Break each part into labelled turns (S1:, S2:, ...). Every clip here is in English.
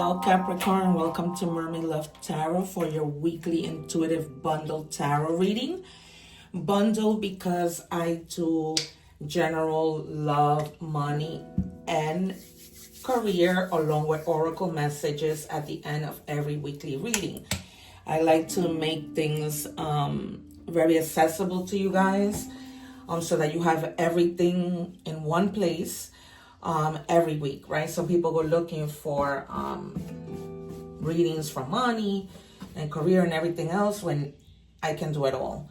S1: Hello Capricorn, welcome to Mermaid Love Tarot for your weekly intuitive bundle tarot reading. Bundle because I do general love, money, and career along with oracle messages at the end of every weekly reading. I like to make things very accessible to you guys so that you have everything in one place every week, right? So people go looking for readings for money and career and everything else when I can do it all.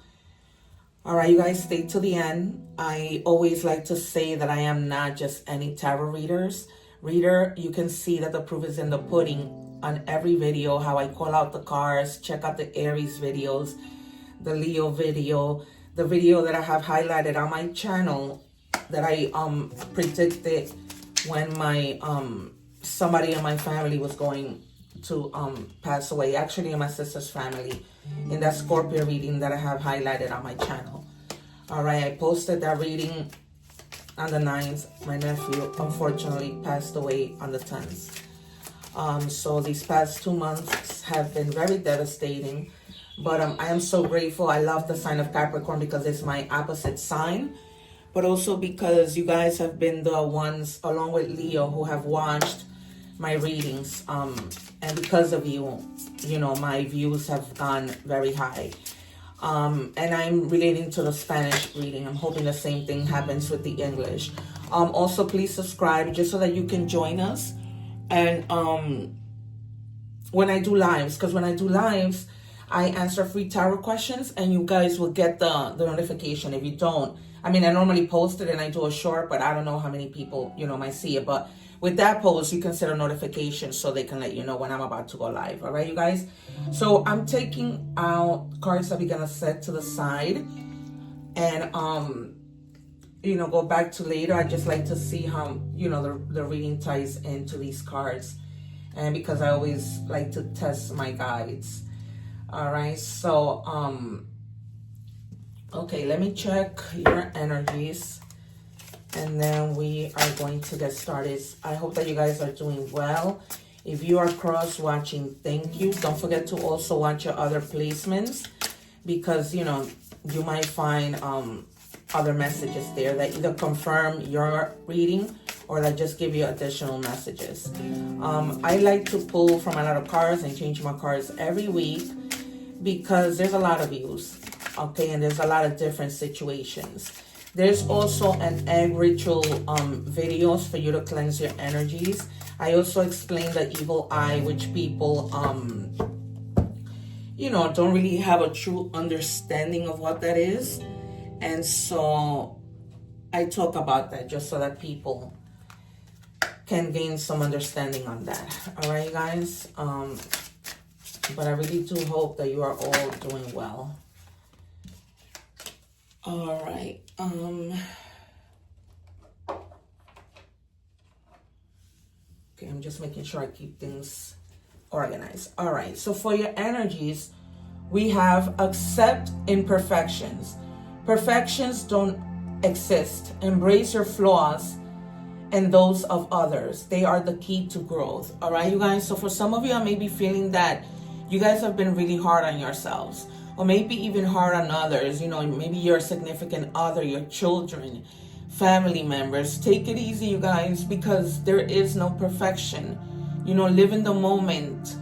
S1: All right, you guys, stay to the end. I always like to say that I am not just any tarot reader. You can see that the proof is in the pudding on every video, how I call out the cards. Check out the Aries videos, the Leo video, the video that I have highlighted on my channel that I predicted when my somebody in my family was going to pass away, actually in my sister's family, in that Scorpio reading that I have highlighted on my channel. All right, I posted that reading on the 9th. My nephew unfortunately passed away on the 10th. So these past 2 months have been very devastating, but I am so grateful. I love the sign of Capricorn because it's my opposite sign, but also because you guys have been the ones, along with Leo, who have watched my readings. And because of you, you know, my views have gone very high. And I'm relating to the Spanish reading. I'm hoping the same thing happens with the English. Also, please subscribe just so that you can join us. And when I do lives, because when I do lives, I answer free tarot questions and you guys will get the notification. If you don't, I mean, I normally post it and I do a short, but I don't know how many people, you know, might see it. But with that post, you can set a notification so they can let you know when I'm about to go live. All right, you guys? So I'm taking out cards that we're going to set to the side and, you know, go back to later. I just like to see how, you know, the reading ties into these cards. And because I always like to test my guides. All right, so, okay, let me check your energies. And then we are going to get started. I hope that you guys are doing well. If you are cross-watching, thank you. Don't forget to also watch your other placements because, you know, you might find other messages there that either confirm your reading or that just give you additional messages. I like to pull from a lot of cards and change my cards every week because there's a lot of views, okay? And there's a lot of different situations. There's also an egg ritual videos for you to cleanse your energies. I also explain the evil eye, which people, you know, don't really have a true understanding of what that is. And so I talk about that just so that people can gain some understanding on that. All right, guys? But I really do hope that you are all doing well. All right. Okay, I'm just making sure I keep things organized. All right, so for your energies, we have accept imperfections. Perfections don't exist. Embrace your flaws and those of others. They are the key to growth. All right, you guys? So for some of you, I may be feeling that you guys have been really hard on yourselves, or maybe even hard on others. You know, maybe your significant other, your children, family members. Take it easy, you guys, because there is no perfection. You know, live in the moment.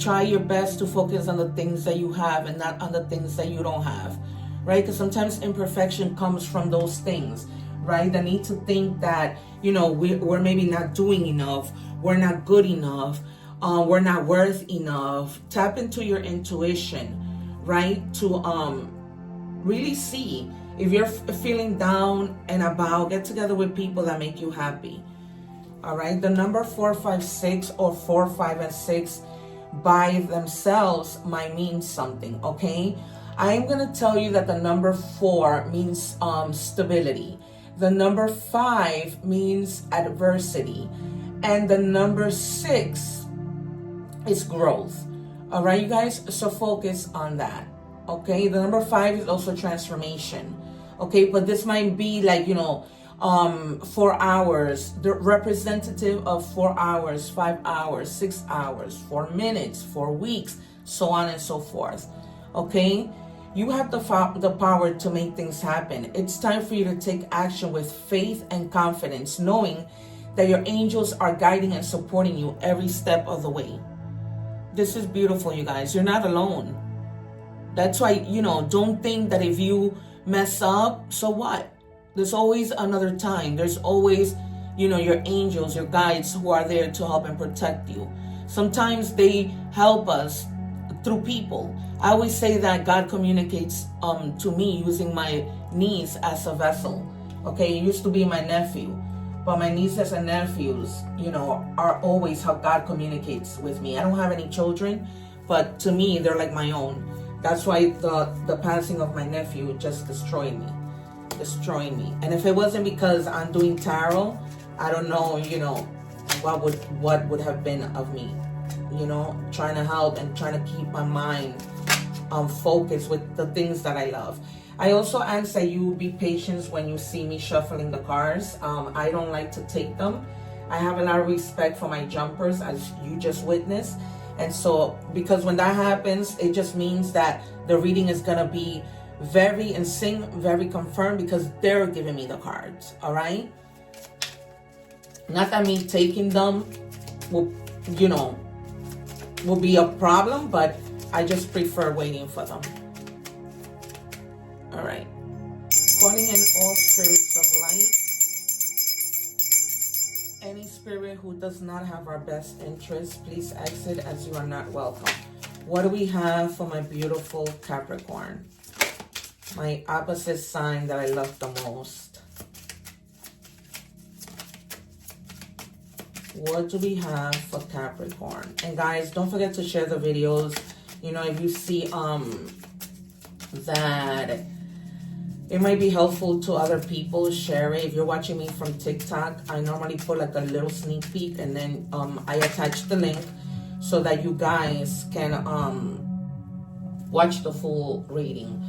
S1: Try your best to focus on the things that you have and not on the things that you don't have, right? Because sometimes imperfection comes from those things, right? The need to think that, you know, we're maybe not doing enough. We're not good enough. We're not worth enough. Tap into your intuition, right? To really see if you're feeling down and about, get together with people that make you happy. All right, the number 4, 5, 6 or 4, 5, and 6 by themselves might mean something. Okay, I'm gonna tell you that the number 4 means stability, the number 5 means adversity, and the number 6 is growth. All right, you guys, so focus on that. Okay, the number 5 is also transformation. Okay, but this might be like, you know, 4 hours, the representative of 4 hours, 5 hours, 6 hours, 4 minutes, 4 weeks, so on and so forth. Okay? You have the power to make things happen. It's time for you to take action with faith and confidence, knowing that your angels are guiding and supporting you every step of the way. This is beautiful, you guys. You're not alone. That's why, don't think that if you mess up, so what? There's always another time. There's always, your angels, your guides who are there to help and protect you. Sometimes they help us through people. I always say that God communicates to me using my niece as a vessel. Okay, it used to be my nephew. But my nieces and nephews, are always how God communicates with me. I don't have any children, but to me, they're like my own. That's why the passing of my nephew just destroying me. And if it wasn't because I'm doing tarot, I don't know, what would have been of me. Trying to help and trying to keep my mind focused with the things that I love. I also ask that you be patient when you see me shuffling the cards. I don't like to take them. I have a lot of respect for my jumpers, as you just witnessed. And so, because when that happens, it just means that the reading is going to be very in sync, very confirmed, because they're giving me the cards. All right? Not that me taking them will be a problem, but I just prefer waiting for them. All right. Calling in all spirits of light. Any spirit who does not have our best interest, please exit as you are not welcome. What do we have for my beautiful Capricorn? My opposite sign that I love the most. What do we have for Capricorn? And guys, don't forget to share the videos. If you see that it might be helpful to other people, share it. If you're watching me from TikTok, I normally put like a little sneak peek, and then I attach the link so that you guys can watch the full reading.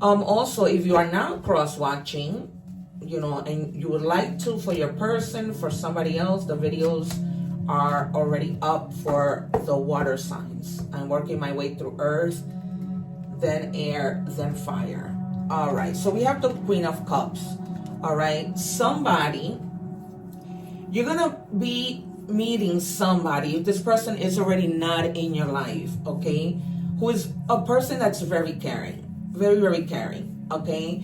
S1: Also, if you are not cross-watching, and you would like to for your person, for somebody else, the videos are already up for the water signs. I'm working my way through earth, then air, then fire. All right, so we have the Queen of Cups. All right, somebody, you're gonna be meeting somebody. This person is already not in your life, okay? Who is a person that's very caring, very, very caring, okay?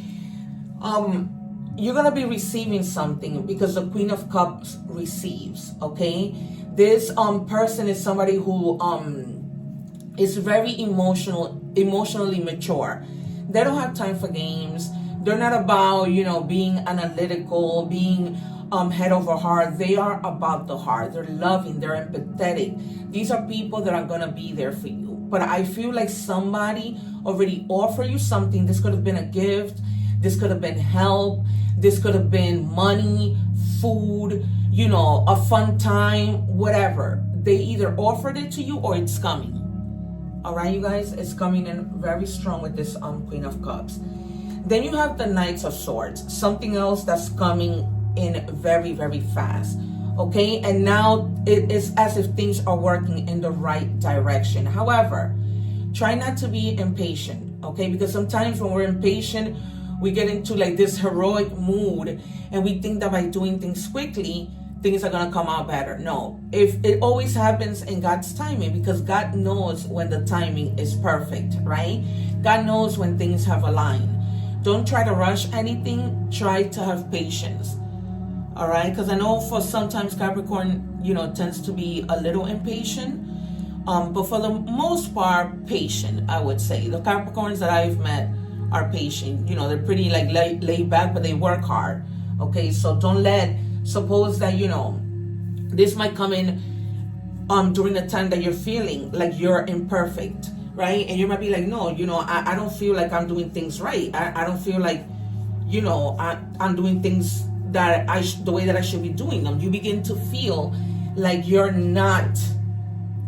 S1: You're gonna be receiving something, because the Queen of Cups receives, okay? This person is somebody who is very emotionally mature. They don't have time for games. They're not about, being analytical, being head over heart. They are about the heart. They're loving. They're empathetic. These are people that are going to be there for you. But I feel like somebody already offered you something. This could have been a gift. This could have been help. This could have been money, food, a fun time, whatever. They either offered it to you or it's coming. All right, you guys, it's coming in very strong with this Queen of Cups. Then you have the Knights of Swords, something else that's coming in very, very fast. Okay, and now it is as if things are working in the right direction. However, try not to be impatient, okay? Because sometimes when we're impatient, we get into like this heroic mood, and we think that by doing things quickly, things are gonna come out better. No, if it always happens in God's timing, because God knows when the timing is perfect, right? God knows when things have aligned. Don't try to rush anything. Try to have patience. All right, because I know for sometimes Capricorn, tends to be a little impatient, but for the most part, patient. I would say the Capricorns that I've met are patient. They're pretty like laid back, but they work hard. Okay, so don't suppose that this might come in during the time that you're feeling like you're imperfect, right? And you might be like, no, I don't feel like I'm doing things right. I don't feel like I'm doing things that the way that I should be doing them. You begin to feel like you're not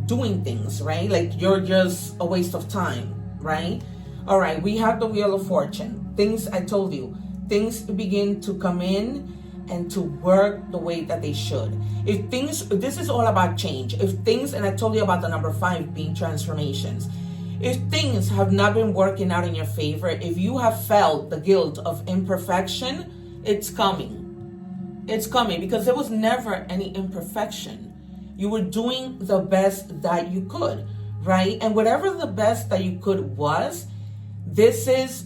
S1: doing things right, like you're just a waste of time, right? All right, we have the Wheel of Fortune. Things, I told you, things begin to come in and to work the way that they should. This is all about change. If things, and I told you about the number 5 being transformations. If things have not been working out in your favor, if you have felt the guilt of imperfection, it's coming. It's coming because there was never any imperfection. You were doing the best that you could, right? And whatever the best that you could was, this is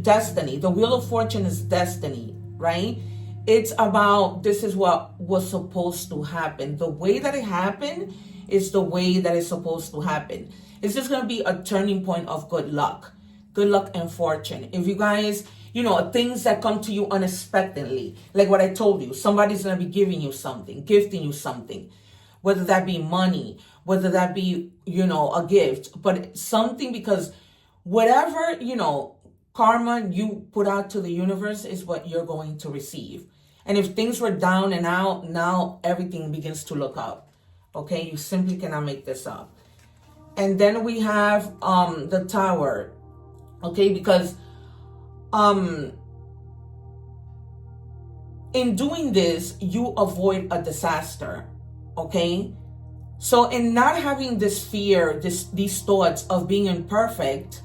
S1: destiny. The Wheel of Fortune is destiny, right? It's about, this is what was supposed to happen. The way that it happened is the way that it's supposed to happen. It's just going to be a turning point of good luck and fortune. If you guys, things that come to you unexpectedly, like what I told you, somebody's going to be giving you something, gifting you something, whether that be money, whether that be, a gift, but something, because whatever, karma you put out to the universe is what you're going to receive. And if things were down and out, now everything begins to look up. Okay, you simply cannot make this up. And then we have the Tower. Okay, because in doing this, you avoid a disaster. Okay, so in not having this fear, these thoughts of being imperfect,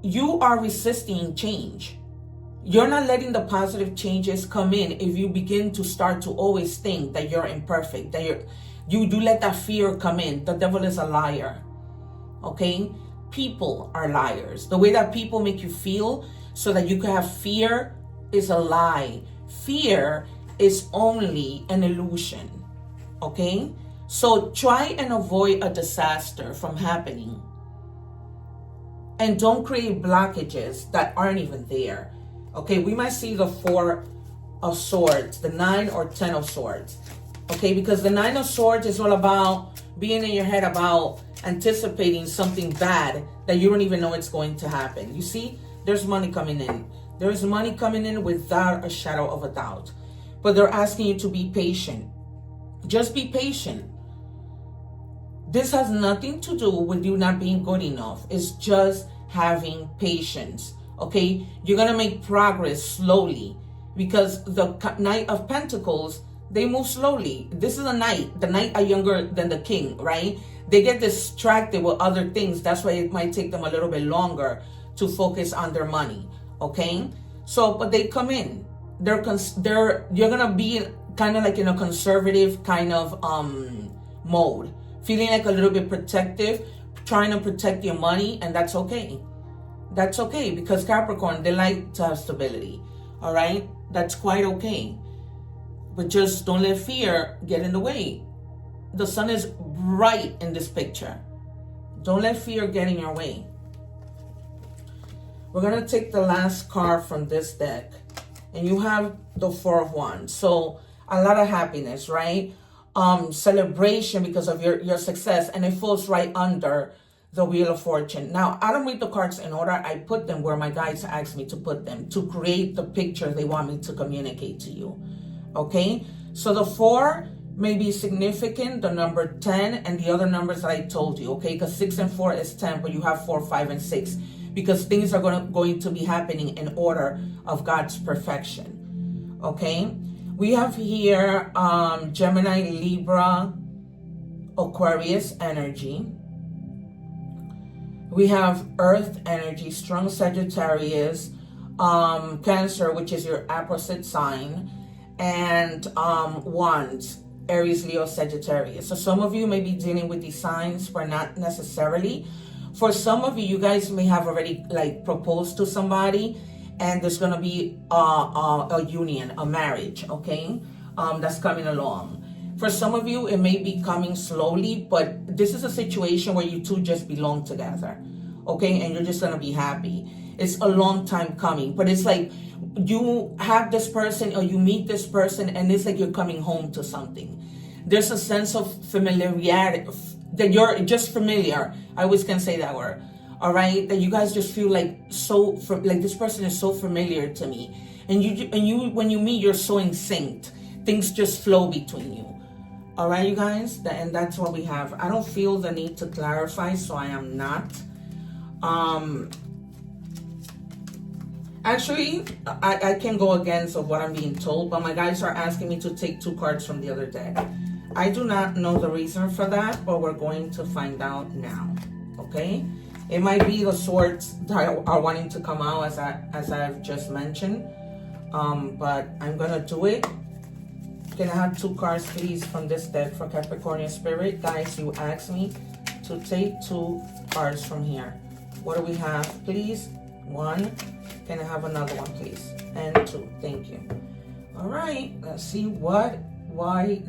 S1: you are resisting change. You're not letting the positive changes come in if you begin to start to always think that you're imperfect, that you do let that fear come in. The devil is a liar. Okay? People are liars. The way that people make you feel so that you can have fear is a lie. Fear is only an illusion. Okay? So try and avoid a disaster from happening. And don't create blockages that aren't even there. Okay, we might see the 4 of Swords, the 9 or 10 of Swords. Okay, because the 9 of Swords is all about being in your head about anticipating something bad that you don't even know it's going to happen. You see, there's money coming in. There's money coming in without a shadow of a doubt. But they're asking you to be patient. Just be patient. This has nothing to do with you not being good enough. It's just having patience. Okay, you're gonna make progress slowly because the Knight of Pentacles, they move slowly. This is a knight. The knight are younger than the king, right? They get distracted with other things. That's why it might take them a little bit longer to focus on their money. Okay, so but they come in. You're gonna be kind of like in a conservative kind of mode, feeling like a little bit protective, trying to protect your money, and that's okay. That's okay, because Capricorn, they like to have stability. All right, that's quite okay. But just don't let fear get in the way. The sun is bright in this picture. Don't let fear get in your way. We're gonna take the last card from this deck, and you have the 4 of Wands. So a lot of happiness, right? Celebration because of your success, and it falls right under the Wheel of Fortune. Now, I don't read the cards in order. I put them where my guides asked me to put them to create the picture they want me to communicate to you. Okay? So the 4 may be significant, the number 10, and the other numbers that I told you, okay? Because 6 and 4 is 10, but you have 4, 5, and 6. Because things are going to be happening in order of God's perfection. Okay? We have here Gemini, Libra, Aquarius energy. We have Earth energy, strong Sagittarius, Cancer, which is your opposite sign, and Wands, Aries, Leo, Sagittarius. So some of you may be dealing with these signs, but not necessarily. For some of you, you guys may have already proposed to somebody, and there's going to be a union, a marriage, okay, that's coming along. For some of you, it may be coming slowly, but this is a situation where you two just belong together, okay, and you're just going to be happy. It's a long time coming, but it's like you have this person or you meet this person, and it's like you're coming home to something. There's a sense of familiarity, that you're just familiar. I always can say that word. All right, that you guys just feel like this person is so familiar to me, and you when you meet, you're so in sync. Things just flow between you. All right, you guys, and that's what we have. I don't feel the need to clarify, so I am not. Actually, I can go against of what I'm being told, but my guys are asking me to take 2 cards from the other deck. I do not know the reason for that, but we're going to find out now, okay? It might be the swords that are wanting to come out, as I've just mentioned, but I'm gonna do it. Can I have 2 cards, please, from this deck for Capricornian Spirit? Guys, you asked me to take 2 cards from here. What do we have, please? 1. Can I have another one, please? And 2. Thank you. All right. Let's see why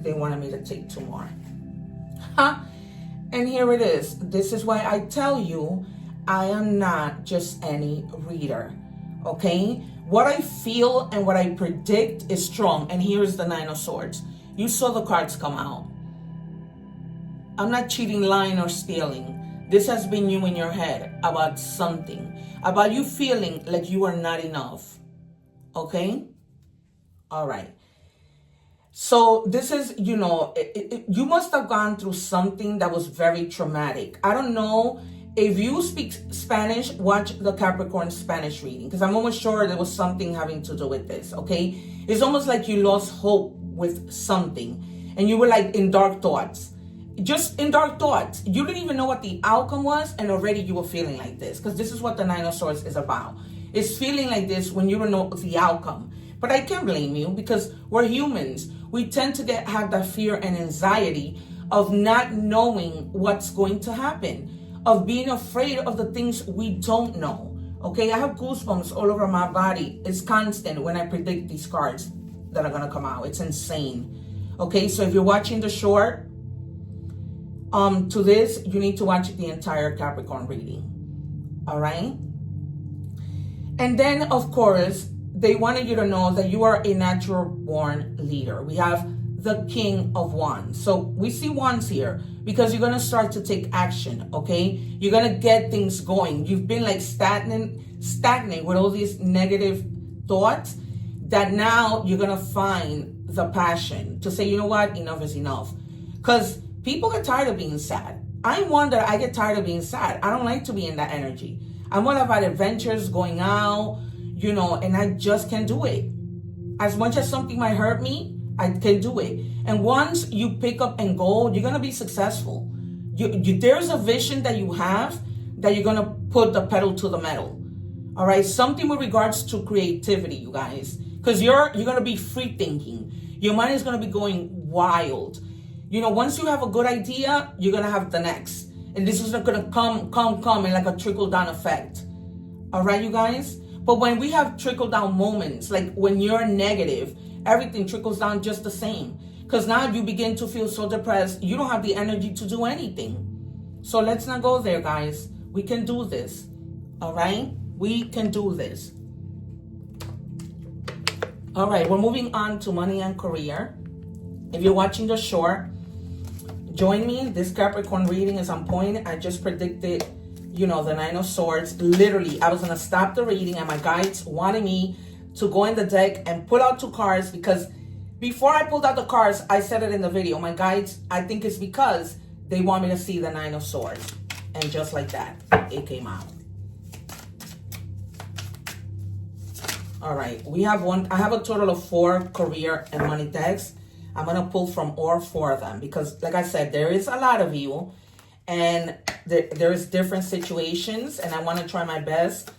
S1: they wanted me to take 2 more. And here it is. This is why I tell you I am not just any reader. Okay? What I feel and what I predict is strong. And here is the 9 of Swords. You saw the cards come out. I'm not cheating, lying, or stealing. This has been you in your head about something. About you feeling like you are not enough. Okay? All right. So this is, you know, you must have gone through something that was very traumatic. I don't know. If you speak Spanish, watch the Capricorn Spanish reading, because I'm almost sure there was something having to do with this, okay? It's almost like you lost hope with something, and you were like in dark thoughts. Just in dark thoughts. You didn't even know what the outcome was, and already you were feeling like this, because this is what the 9 of Swords is about. It's feeling like this when you don't know the outcome. But I can't blame you, because we're humans. We tend to have that fear and anxiety of not knowing what's going to happen, of being afraid of the things we don't know. Okay, I have goosebumps all over my body. It's constant when I predict these cards that are gonna come out. It's insane. Okay, so if you're watching the short to this, you need to watch the entire Capricorn reading. All right. And then, of course, they wanted you to know that you are a natural born leader. We have the King of Wands. So we see wands here because you're going to start to take action, okay? You're going to get things going. You've been like stagnant with all these negative thoughts that now you're going to find the passion to say, you know what, enough is enough. Because people get tired of being sad. I'm one that I get tired of being sad. I don't like to be in that energy. I'm all about adventures, going out, you know, and I just can't do it. As much as something might hurt me, I can do it. And once you pick up and go, you're going to be successful. There's a vision that you have that you're going to put the pedal to the metal. All right. Something with regards to creativity, you guys, because you're going to be free thinking. Your mind is going to be going wild. You know, once you have a good idea, you're going to have the next. And this is not going to come in like a trickle down effect. All right, you guys. But when we have trickle down moments, like when you're negative, everything trickles down just the same. Because now you begin to feel so depressed, you don't have the energy to do anything. So let's not go there, guys. We can do this. All right? We can do this. All right, we're moving on to money and career. If you're watching the short, join me. This Capricorn reading is on point. I just predicted, you know, the 9 of Swords. Literally, I was going to stop the reading and my guides wanted me to go in the deck and pull out 2 cards because before I pulled out the cards, I said it in the video. My guides, I think it's because they want me to see the 9 of Swords. And just like that, it came out. All right, I have a total of 4 career and money decks. I'm going to pull from all 4 of them because, like I said, there is a lot of you and there is different situations and I want to try my best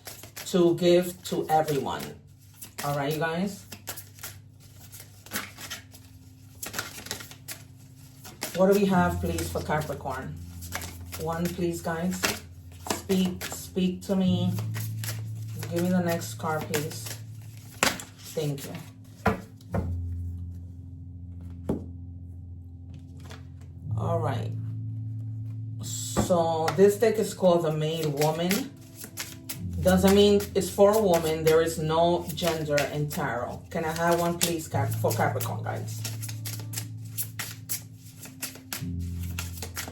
S1: to give to everyone. All right, you guys. What do we have, please, for Capricorn? 1, please, guys. Speak to me. Give me the next card, please. Thank you. All right. So this deck is called the Made Woman. Doesn't mean it's for a woman. There is no gender in tarot. Can I have 1, please, for Capricorn, guys?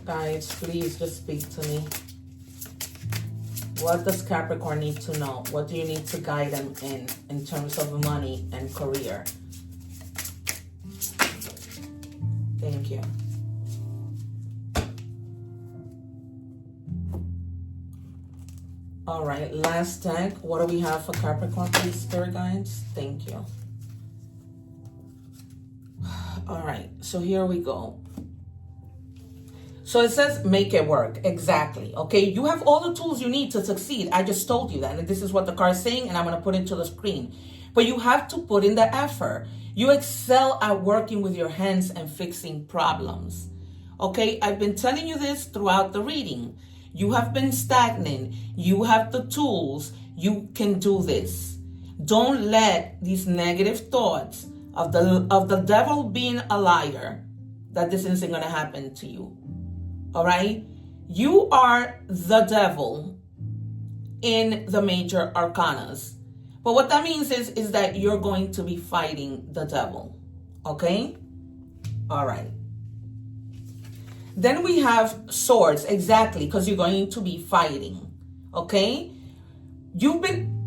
S1: Guys, please just speak to me. What does Capricorn need to know? What do you need to guide them in terms of money and career? Thank you. All right, last deck. What do we have for Capricorn, please, spirit guides? Thank you. All right, so here we go. So it says make it work. Exactly. Okay, you have all the tools you need to succeed. I just told you that, and this is what the card is saying, and I'm going to put it to the screen. But you have to put in the effort. You excel at working with your hands and fixing problems. Okay, I've been telling you this throughout the reading. You have been stagnant. You have the tools. You can do this. Don't let these negative thoughts of the devil being a liar, that this isn't going to happen to you. All right? You are the devil in the major arcanas. But what that means is that you're going to be fighting the devil. Okay? All right. Then we have swords, exactly, because you're going to be fighting. Okay?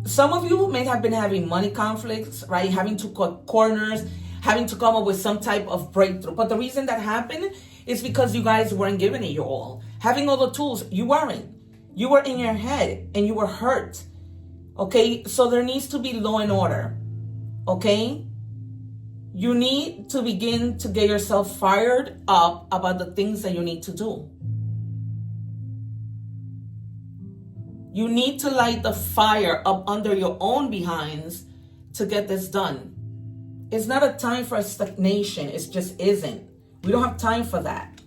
S1: Some of you may have been having money conflicts, right? Having to cut corners, having to come up with some type of breakthrough. But the reason that happened is because you guys weren't giving it your all. Having all the tools, you weren't. You were in your head and you were hurt. Okay? So there needs to be law and order. Okay? You need to begin to get yourself fired up about the things that you need to do. You need to light the fire up under your own behinds to get this done. It's not a time for stagnation. It just isn't. We don't have time for that.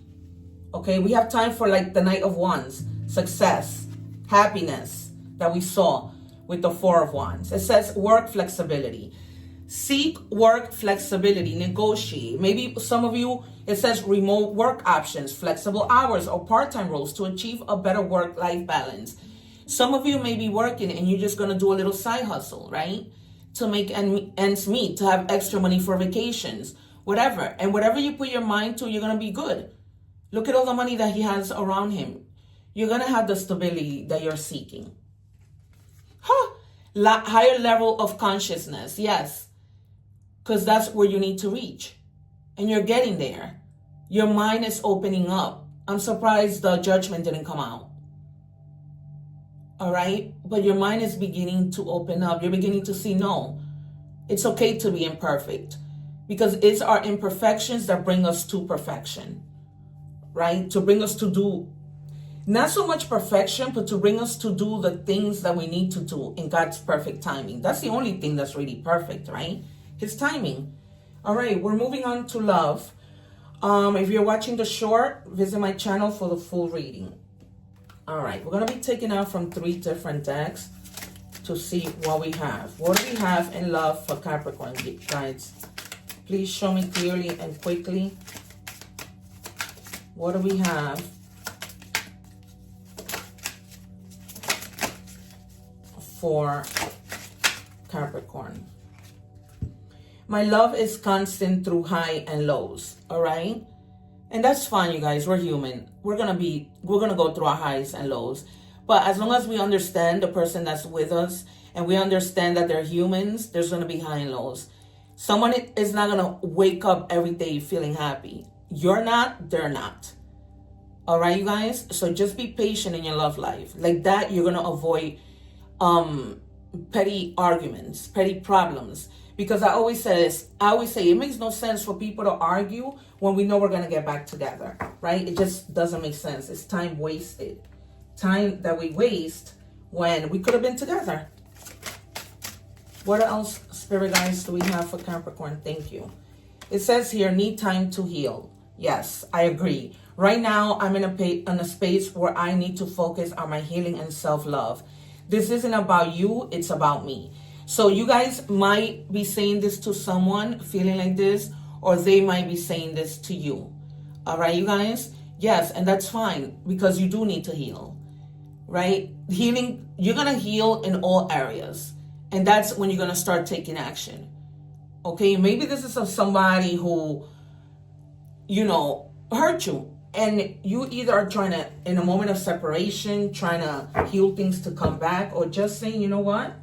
S1: Okay? We have time for like the Knight of Wands, success, happiness that we saw with the Four of Wands. It says work flexibility. Seek work flexibility, negotiate. Maybe some of you, it says remote work options, flexible hours or part-time roles to achieve a better work-life balance. Some of you may be working and you're just going to do a little side hustle, right? To make ends meet, to have extra money for vacations, whatever. And whatever you put your mind to, you're going to be good. Look at all the money that he has around him. You're going to have the stability that you're seeking. Higher level of consciousness, yes. Because that's where you need to reach. And you're getting there. Your mind is opening up. I'm surprised the Judgment didn't come out. All right? But your mind is beginning to open up. You're beginning to see, no, it's okay to be imperfect. Because it's our imperfections that bring us to perfection. Right? To bring us to do, not so much perfection, but to bring us to do the things that we need to do in God's perfect timing. That's the only thing that's really perfect, right? His timing. All right, we're moving on to love. If you're watching the short, visit my channel for the full reading. All right, we're going to be taking out from 3 different decks to see what we have. What do we have in love for Capricorn, guys? Please show me clearly and quickly. What do we have for Capricorn? My love is constant through high and lows, all right? And that's fine, you guys. We're human. We're gonna go through our highs and lows. But as long as we understand the person that's with us and we understand that they're humans, there's gonna be high and lows. Someone is not gonna wake up every day feeling happy. You're not, they're not. All right, you guys? So just be patient in your love life. Like that, you're gonna avoid petty arguments, petty problems. Because I always say it makes no sense for people to argue when we know we're going to get back together, right? It just doesn't make sense. It's time wasted. Time that we waste when we could have been together. What else, spirit guides, do we have for Capricorn? Thank you. It says here, need time to heal. Yes, I agree. Right now, I'm in a space where I need to focus on my healing and self-love. This isn't about you, it's about me. So you guys might be saying this to someone feeling like this, or they might be saying this to you. All right, you guys? Yes, and that's fine because you do need to heal, right? Healing, you're going to heal in all areas. And that's when you're going to start taking action. Okay, maybe this is of somebody who, hurt you. And you either are trying to, in a moment of separation, trying to heal things to come back, or just saying, you know what?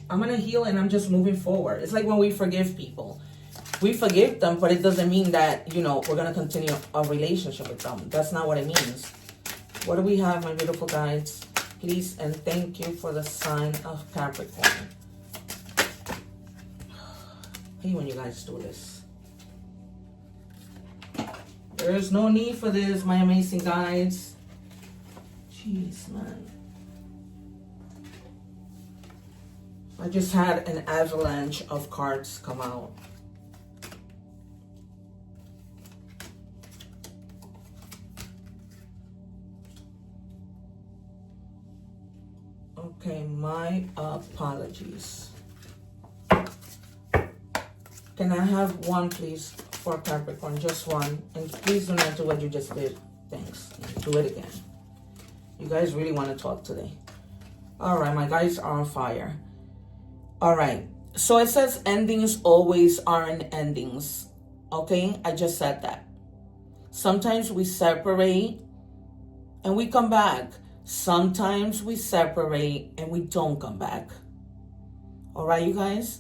S1: I'm going to heal and I'm just moving forward. It's like when we forgive people. We forgive them, but it doesn't mean that, we're going to continue a relationship with them. That's not what it means. What do we have, my beautiful guides? please, and thank you for the sign of Capricorn. I hate when you guys do this. There is no need for this, my amazing guides. Jeez, man. I just had an avalanche of cards come out. Okay, my apologies. Can I have one, please, for Capricorn? Just one. And please do not do what you just did. Thanks. Do it again. You guys really want to talk today. All right, my guys are on fire. All right. So it says endings always aren't endings. Okay? I just said that. Sometimes we separate and we come back. Sometimes we separate and we don't come back. All right, you guys?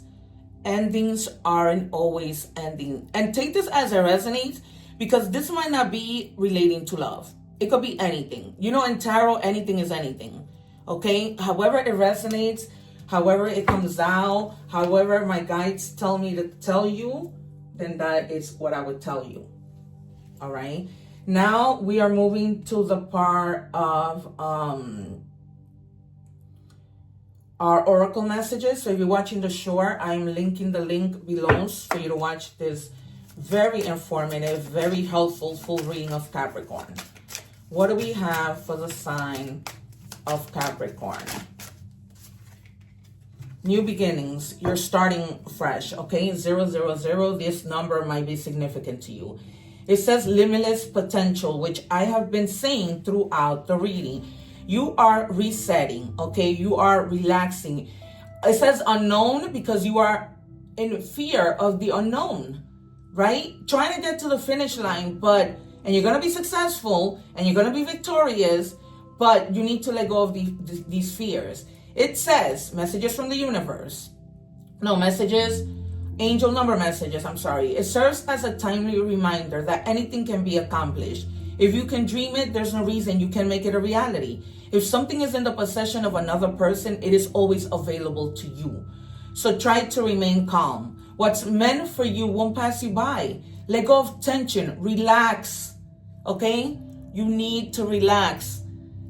S1: Endings aren't always ending. And take this as it resonates, because this might not be relating to love. It could be anything. You know, in tarot, anything is anything. Okay? However it resonates, however it comes out, however my guides tell me to tell you, then that is what I would tell you. All right? Now we are moving to the part of our oracle messages. So if you're watching the short, I'm linking the link below for you to watch this very informative, very helpful full reading of Capricorn. What do we have for the sign of Capricorn? New beginnings. You're starting fresh, okay? 000. This number might be significant to you. It says limitless potential, which I have been saying throughout the reading. You are resetting, okay? You are relaxing. It says unknown because you are in fear of the unknown, right? Trying to get to the finish line, and you're going to be successful and you're going to be victorious, but you need to let go of these fears. It says messages from the universe. No, messages. Angel number messages, I'm sorry. It serves as a timely reminder that anything can be accomplished. If you can dream it, there's no reason you can make it a reality. If something is in the possession of another person, it is always available to you. So try to remain calm. What's meant for you won't pass you by. Let go of tension. Relax. Okay? You need to relax.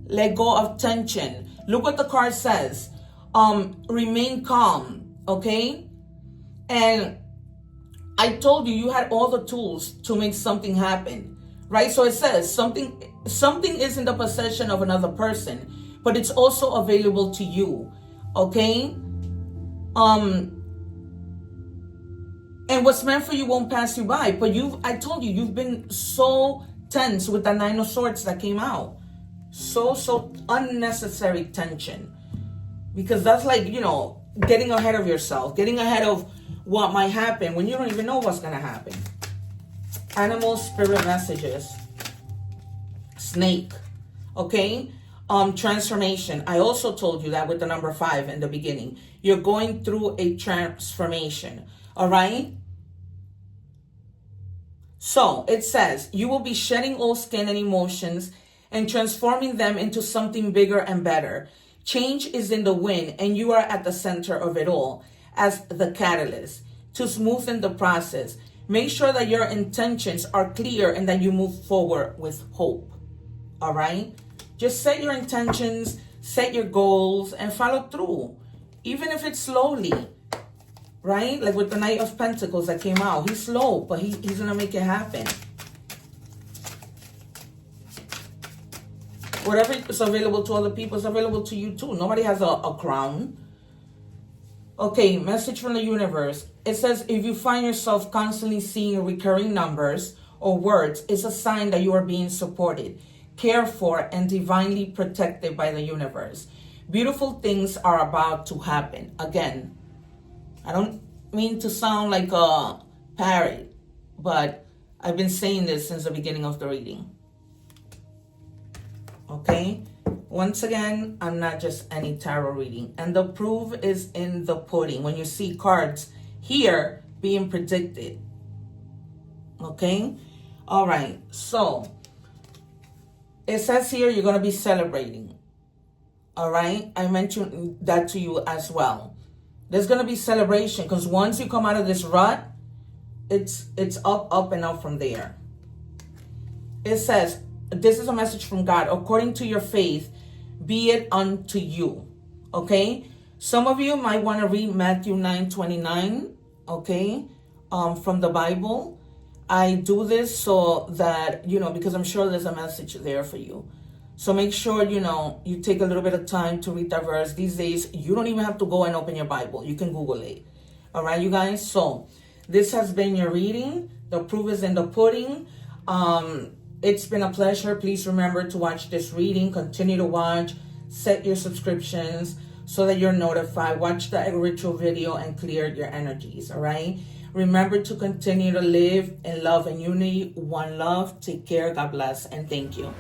S1: Let go of tension. Look what the card says. Remain calm. Okay? And I told you had all the tools to make something happen, right? So it says something is in the possession of another person, but it's also available to you, okay? And what's meant for you won't pass you by. But I told you, you've been so tense with the Nine of Swords that came out. So unnecessary tension. Because that's like, getting ahead of yourself, getting ahead of what might happen when you don't even know what's going to happen. Animal spirit messages. Snake. Okay? Transformation. I also told you that with the number 5 in the beginning. You're going through a transformation. All right? So it says, you will be shedding old skin and emotions and transforming them into something bigger and better. Change is in the wind, and you are at the center of it all as the catalyst to smoothen the process. Make sure that your intentions are clear and that you move forward with hope. All right? Just set your intentions, set your goals, and follow through. Even if it's slowly, right? Like with the Knight of Pentacles that came out. He's slow, but he's going to make it happen. Whatever is available to other people is available to you too. Nobody has a crown. Okay, message from the universe. It says, if you find yourself constantly seeing recurring numbers or words, it's a sign that you are being supported, cared for, and divinely protected by the universe. Beautiful things are about to happen. Again, I don't mean to sound like a parrot, but I've been saying this since the beginning of the reading. Okay? Once again, I'm not just any tarot reading. And the proof is in the pudding. When you see cards here being predicted. Okay? All right. So, it says here you're going to be celebrating. All right, I mentioned that to you as well. There's going to be celebration because once you come out of this rut, it's up and up from there. It says, this is a message from God. According to your faith, be it unto you. Okay? Some of you might want to read Matthew 9:29, okay, from the Bible. I do this so that, because I'm sure there's a message there for you. So make sure, you take a little bit of time to read that verse. These days, you don't even have to go and open your Bible. You can Google it. All right, you guys? So this has been your reading. The proof is in the pudding. It's been a pleasure. Please remember to watch this reading. Continue to watch. Set your subscriptions so that you're notified. Watch the egg ritual video and clear your energies, all right? Remember to continue to live in love and unity. One love. Take care. God bless. And thank you.